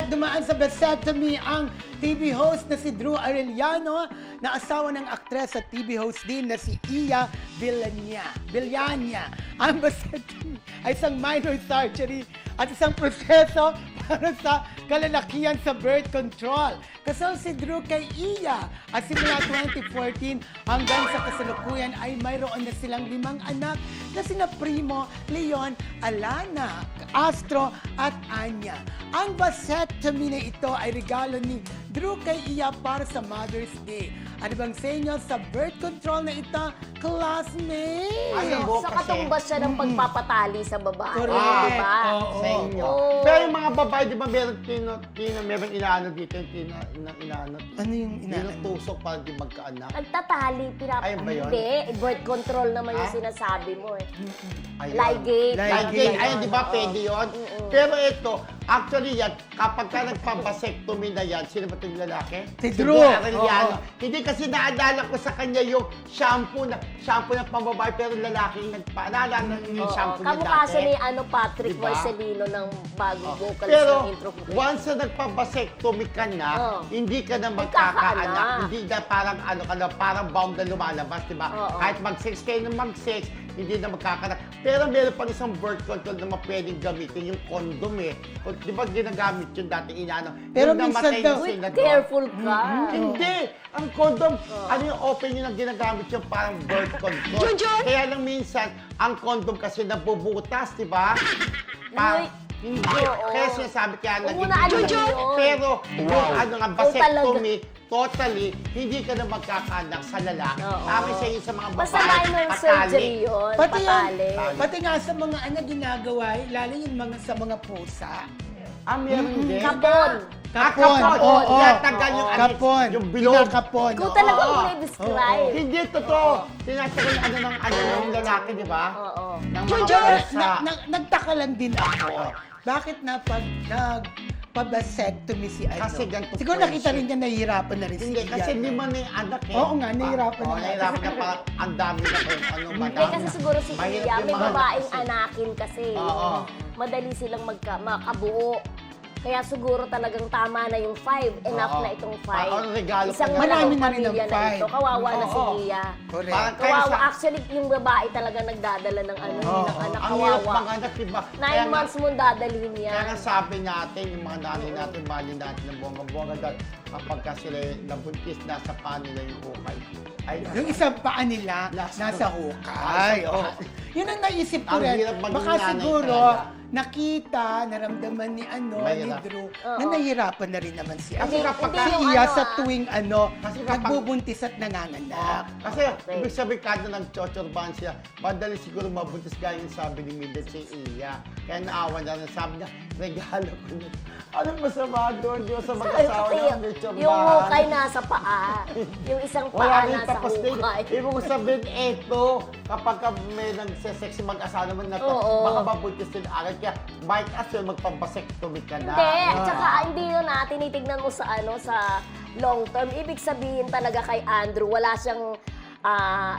dumaan sa vasectomy ang TV host na si Drew Arellano na asawa ng aktres at TV host din na si Iya Villania. Ang vasectomy ay isang minor surgery at isang proseso para sa kalalakihan sa birth control. Kasal si Drew kay Iya at simula 2014 hanggang sa kasalukuyan ay mayroon na silang 5 anak na sina Primo, Leon, Alana, Astro at Anya. Ang vasectomy na ito ay regalo ni Drew kay Iya para sa Mother's Day. Ano bang sa inyo sa birth control na ito, classmates? So, katumbas siya ng pagpapatali sa babae. Correct. Diba? Oo. Sa inyo. Oo. Pero yung mga babae, di ba meron meron inaano dito, yung inaano. Ano yung inaano? Tinutusok para di magkaanak. Nagtatali, Ayun ba yun? Hindi, birth control naman yung sinasabi mo eh. Ayun. Ligate. Ligate. Ayun, di ba pwede yun? Pero ito, actually yan, kapag ka nagpapasectomy na yan, sino ba ito yung lalaki? Si Drew. Arellano. Oo. Hindi kasi naalala ko sa kanya yung shampoo na pambabae, pero lalaki yung naalala yung shampoo niya Kamukha dati. siya ni Patrick Diba? Marcelino ng bagong vocalist Pero, ng intro. once na nagpapasectomy ka na, hindi ka na Nagkakaanak. magkakaanak. Hindi na parang parang bound na lumalabas, di ba? Oo. Kahit mag-sex kayo ng mag-sex, hindi na magkakaanak. Pero meron pang isang birth control na pwedeng gamitin, yung condom eh. Di ba ginagamit yun dati inano? Pero Yung minsan namatay daw, na Uy, senador. careful ka. Hindi! Ang condom, ano yung open yun ang ginagamit yung parang birth control. Kaya lang minsan, ang condom kasi nabubutas, di ba? Uy, Hindi. oo. Kaya sinasabi kaya Huwag mo naging na ano ganun. yun. Pero, yung ano nga, Oh, vasectomy, totally, hindi ka na magkakaanak sa lalaki. Oo. Sabi sa iyo sa mga babae, Basta minor surgery yun. Pati Patali. pati nga sa mga anak ginagawa, lalo yung mga sa mga pusa. meron din. Kapon. Kapon. Oo. Oo. Tinatagal yung Kapon. yung bilog. Kinakapon. Kung oo. talaga Oo. mo na-describe. Hindi, totoo. Tinatagal yung ano ng lalaki, di ba? Oo. Ng mga Pero pusa. nagtaka lang din ako. Bakit nagpa-vasectomy si ano? Kasi ganito Siguro po nakita siya. rin niya nahihirapan na rin si Hindi, kasi Ian. 5 na yung anak eh. Oo nga, nahihirapan Oo, na. nahihirapan na parang ang dami na kung ano, madami. Hindi, kasi siguro si Mahirap Iya, yung may mga anak babaeng kasi. anakin kasi. Oo. Madali silang makabuo. Kaya siguro talagang tama na yung 5. Enough Oo. na itong 5. Parang regalo Isang pa na. Marami malaking na rin ang pamilya na ito. 5. Kawawa na si Oo. Iya. Correct. Parang kaya Kawawa. sa- Actually, yung babae talaga nagdadala ng ano, Oo. ng anak. Ang hirap Kawawa. mga anak, diba? 9 months mo dadalhin Kaya yan. nga sabi natin, yung mga nanay natin, mali natin ng buwanga-buwanga dahil kapag ka sila nabuntis, nasa paa nila yung hukay. Ay, Yung isang paa nila nasa hukay. Oh. Yun ang naisip ko Ang rin. hirap maging Baka nanay siguro talaga. nakita, naramdaman ni ni Mahirap. Drew, Oo. na nahihirapan na rin naman si Kasi ano. kapag Si yung Iya ano, sa tuwing Kasi kapag- nagbubuntis at nanganganak. Kasi, ibig sabihin, kada nag-chochorban siya, madali siguro mabuntis gaya yung sabi ni Mildred si Iya. Kaya naawa na rin, sabi niya, regalo ko na. Anong masama doon? Di ba sa mag-asawa niya, may chorban? Yung hukay nasa paa. Yung isang Wala paa rin nasa tapos din. hukay. Ibig mo sabihin, eto, kapag ka may nagsesex yung mag-asawa naman na to, Oo. baka mabuntis din agad. Kaya, might as well, magpapasectomy ka na. Hindi, at saka hindi yun tinitignan mo sa sa long term. Ibig sabihin talaga kay Andrew, wala siyang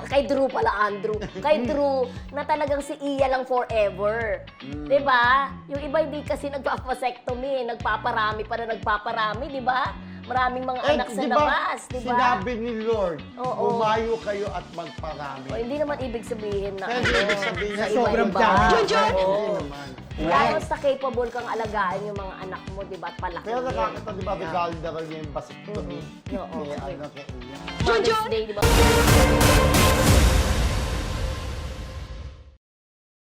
kay Drew pala, Andrew. Kay Drew, na talagang si Iya lang forever. 'Di ba? Yung iba hindi kasi nagpa-vasectomy, nagpaparami para nagpaparami, 'di ba? Maraming mga anak sa di ba, labas, 'di ba? Sinabi ni Lord, Oo. umayo kayo at magparami. O, hindi naman ibig sabihin na Kaya hindi ibig sabihin na na sobrang iba-iba. dami. Hindi Oo. naman. Kaya basta capable kang alagaan yung mga anak mo, 'di ba? At palaki. Pero nakakita, di ba, regalo na rin yung vasectomy. Oo. Kaya ano, kay Iya. Mother's Day, 'di ba?